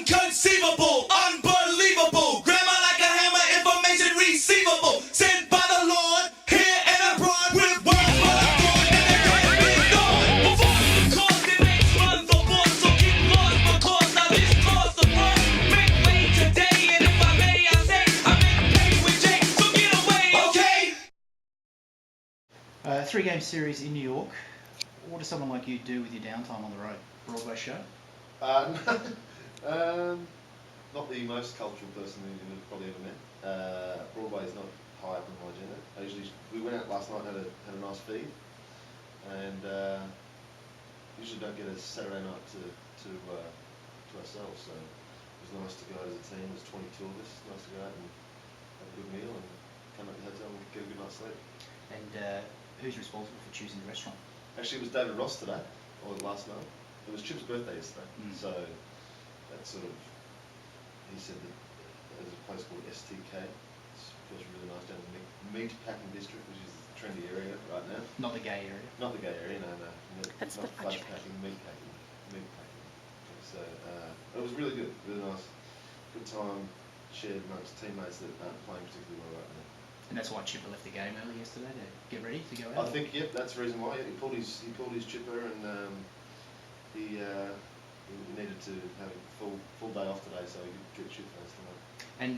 Inconceivable, unbelievable, grammar like a hammer, information receivable, sent by the Lord, here and abroad, with words full of joy, and the grace be gone. Before the cause, it makes runs of war, so keep laws for cause, now this cause the world, make way today, and if I may, I say, I make pay with Jake, so get away, okay? 3-game series in New York. What does someone like you do with your downtime on the road? Broadway show? Not the most cultural person you've probably ever met. Broadway is not high up on my agenda. We went out last night and had a nice feed, and usually don't get a Saturday night to ourselves. So it was nice to go out as a team. There's 22 of us. Nice to go out and have a good meal and come back to the hotel and get a good night's sleep. And who's responsible for choosing the restaurant? Actually, it was David Ross today, or last night. It was Chip's birthday yesterday, so that sort of, he said that there's a place called STK. It feels really nice down in the meat packing district, which is the trendy area right now. Not the gay area? Not the gay area, no. That's not the fudge fudge packing, meat packing. So it was really good, really nice. Good time shared amongst teammates that aren't playing particularly well right now. And that's why Chipper left the game early yesterday to get ready to go out? I think, yep, that's the reason why. He pulled his chipper, and he needed to have a full day off today, so he could get chip face tonight. And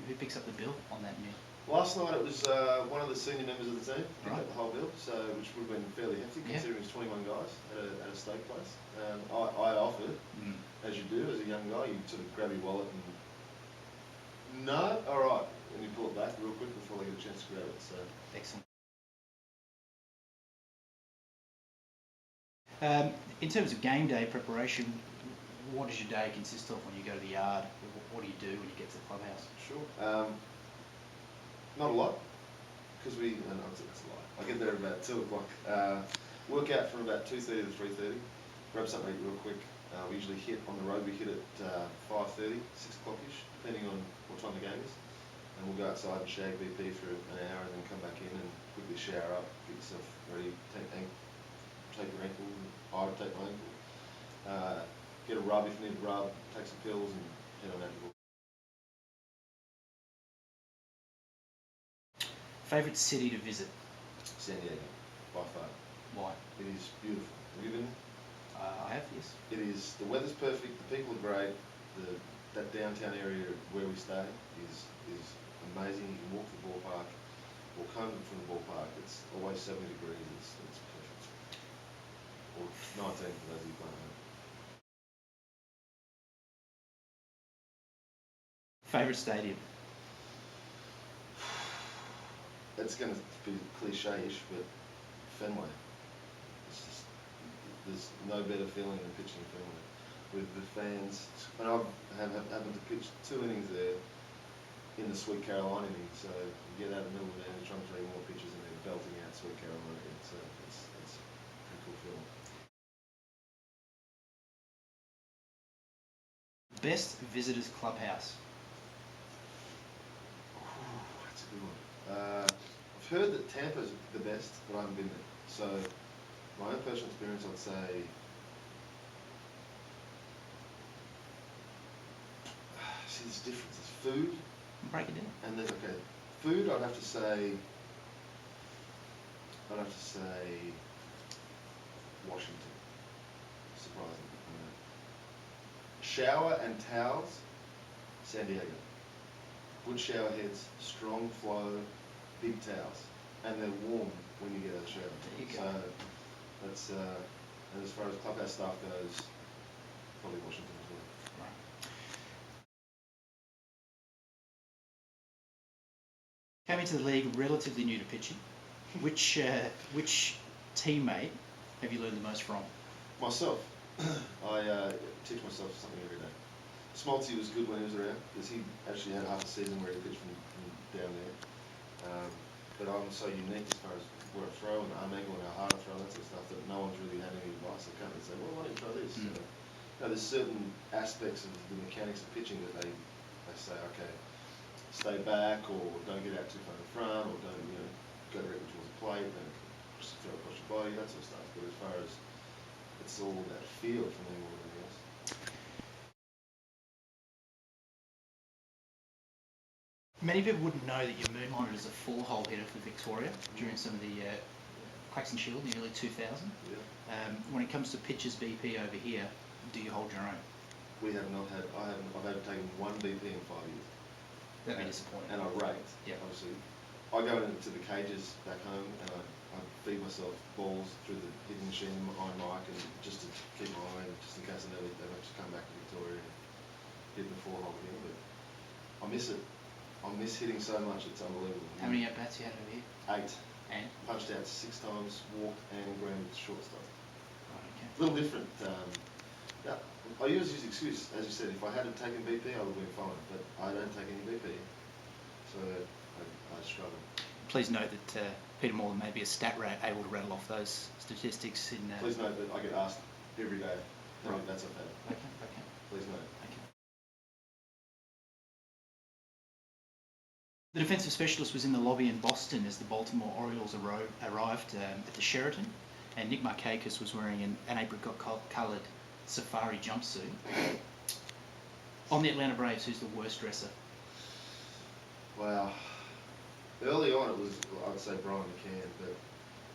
who picks up the bill on that meal? Last night it was one of the senior members of the team picked up the whole bill, which would have been fairly hefty considering it's 21 guys at a steak place. I offered, as you do as a young guy, you sort of grab your wallet and no, all right, and you pull it back real quick before they get a chance to grab it. So excellent. In terms of game day preparation, what does your day consist of when you go to the yard? What do you do when you get to the clubhouse? Sure. Not a lot, because that's a lie. I get there at about 2 o'clock. Work out from about 2:30 to 3:30. Grab something to eat real quick. We usually hit on the road. We hit at 5:30, 6 o'clock-ish, depending on what time the game is. And we'll go outside and shag BP for an hour, and then come back in and quickly shower up, get yourself ready, take your ankle, I would take my ankle, get a rub if you need a rub, take some pills, and head on out to work. Favourite city to visit? San Diego, by far. Why? It is beautiful. Have you been? I have, yes. It is. The weather's perfect. The people are great. That downtown area where we stay is amazing. You can walk to the ballpark, walk home from the ballpark. It's always 70 degrees. It's perfect. Or 19 for those of you playing home. Favourite stadium? It's going to be cliche-ish, but Fenway. It's just, there's no better feeling than pitching at Fenway with the fans. And I've happened to pitch 2 innings there in the Sweet Carolina inning. So you get out in the middle of the day and trying to play more pitches and then belting out Sweet Carolina again. So it's a pretty cool feeling. Best visitors clubhouse? That's a good one. I've heard that Tampa's the best, but I haven't been there. So my own personal experience, I'd say see there's differences. Food. Break it down. And then food. I'd have to say Washington. Surprisingly. Shower and towels, San Diego. Good shower heads, strong flow, big towels, and they're warm when you get out of the shower. There you go. So that's and as far as clubhouse staff goes, probably Washington as well. Right. Came into the league relatively new to pitching. Which teammate have you learned the most from? Myself. I teach myself something every day. Smoltzy was good when he was around because he actually had half a season where he pitched from down there. But I'm so unique as far as where I throw and arm angle and how hard I throw and that sort of stuff that no one's really had any advice. They can't really say, well, why don't you try this? There's certain aspects of the mechanics of pitching that they say, okay, stay back or don't get out too far in front or don't go directly towards the plate, don't just throw across your body, that sort of stuff. But as far as it's all that feel for me more than anything else. Many people wouldn't know that you're moonlighted as a full hole hitter for Victoria during some of the Claxon Shield in the early 2000s. Yeah. When it comes to pitches BP over here, do you hold your own? We have not had, I've had taken one BP in 5 years. That'd be disappointing. And I rate, Yeah. obviously. I go into the cages back home and I feed myself balls through the hitting machine behind Mike and just to keep my eye, just in case I never have to come back to Victoria and hit the 4-hole again. But I miss it. I miss hitting so much, it's unbelievable. How many at-bats you had over here? 8. And? Punched out 6 times, walked and grounded shortstop. Right, okay. A little different. Yeah, I always use the excuse, as you said, if I had taken BP, I would have been fine, but I don't take any BP, so I struggle. Please note that Peter Moylan may be a stat rat able to rattle off those statistics in... Please note that I get asked every day. Right. That's okay. Okay. Please note. Okay. The defensive specialist was in the lobby in Boston as the Baltimore Orioles arrived at the Sheraton, and Nick Markakis was wearing an apricot-coloured safari jumpsuit. On the Atlanta Braves, who's the worst dresser? Wow. Early on, it was, I'd say, Brian McCann, but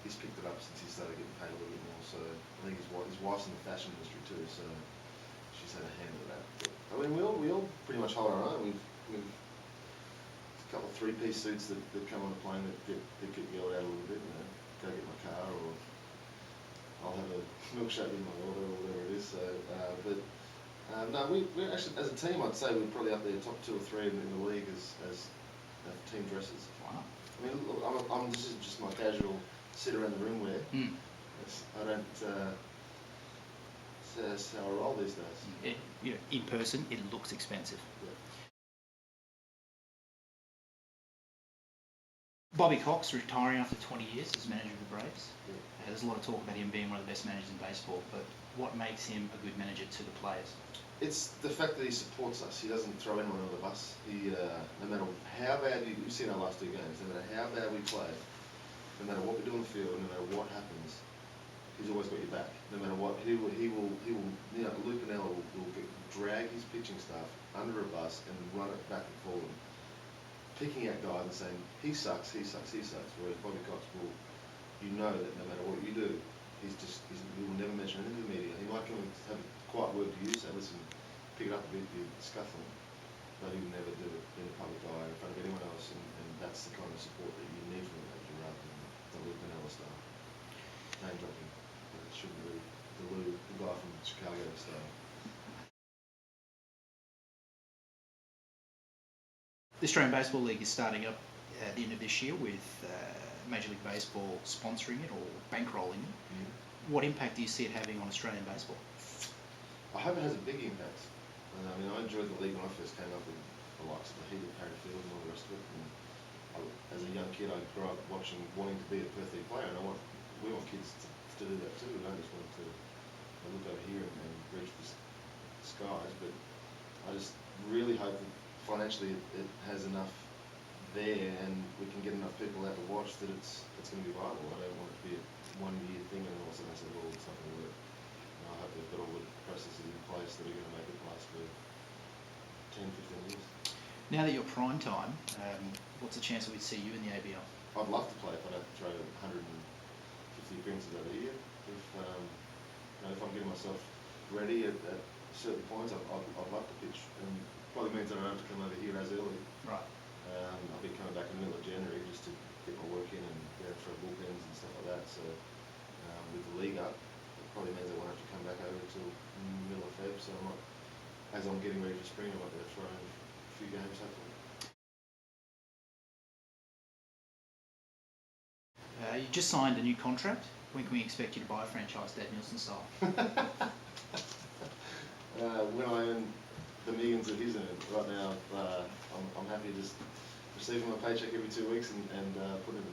he's picked it up since he started getting paid a little bit more. So I think his wife's in the fashion industry too, so she's had a hand in that. But, I mean, we all pretty much hold our own. We've a couple of 3-piece suits that come on a plane that get yelled at a little bit. You know, go get my car, or I'll have a milkshake in my order, or whatever it is. So, no, we're actually, as a team, I'd say we're probably up there, top 2 or 3 in the league as team dressers. Wow. I mean, look, this is just my casual sit around the room wear. I don't. That's how I roll these days. In person, it looks expensive. Yeah. Bobby Cox retiring after 20 years as manager of the Braves. Yeah. There's a lot of talk about him being one of the best managers in baseball, but what makes him a good manager to the players? It's the fact that he supports us. He doesn't throw anyone under the bus. He, no matter how bad you've seen our last 2 games, no matter how bad we play, no matter what we do on the field, no matter what happens, he's always got your back. No matter what, he will. You know, Luke Pinella will drag his pitching staff under a bus and run it back and forward, picking out guys and saying he sucks. Whereas Bobby Cox will, you know that no matter what you do, he will never mention anything to the media. He might come and have a quiet word to you, say, listen, pick it up a bit, you're scuffling, but he would never do it in the public eye in front of anyone else, and that's the kind of support that you need from a manager rather than the Luke Pinella style. Name dropping. It shouldn't be the guy from Chicago style. The Australian Baseball League is starting up at the end of this year with Major League Baseball sponsoring it or bankrolling it. What impact do you see it having on Australian baseball? I hope it has a big impact. I mean, I enjoyed the league when I first came up with the likes of the Heat at Parry Field and all the rest of it. And as a young kid, I grew up wanting to be a Perth League player, and we want kids to do that too. We don't just want them to look over here and reach the skies, but I just really hope that financially it has enough there and we can get enough people out to watch that it's going to be viable. I don't want it to be a 1-year thing and all of a sudden I say, well, it's not going to work. And I hope they've got all the processes in place that are going to make it last for 10, 15 years. Now that you're prime time, what's the chance that we'd see you in the ABL? I'd love to play if I don't throw 150 appearances over a year. If I'm getting myself ready at certain points, I'd love to pitch. And probably means I don't have to come over here as early. Right. I'll be coming back in the middle of January just to get my work in and be able to throw bullpens and stuff like that. So with the league up, it probably means I won't have to come back over until the middle of Feb. So as I'm getting ready for spring, I might be able to throw in a few games hopefully. You just signed a new contract. When can we expect you to buy a franchise, Dad Nielsen style? When I earn the millions that he's earned right now, I'm happy just receiving my paycheck every 2 weeks and putting it in the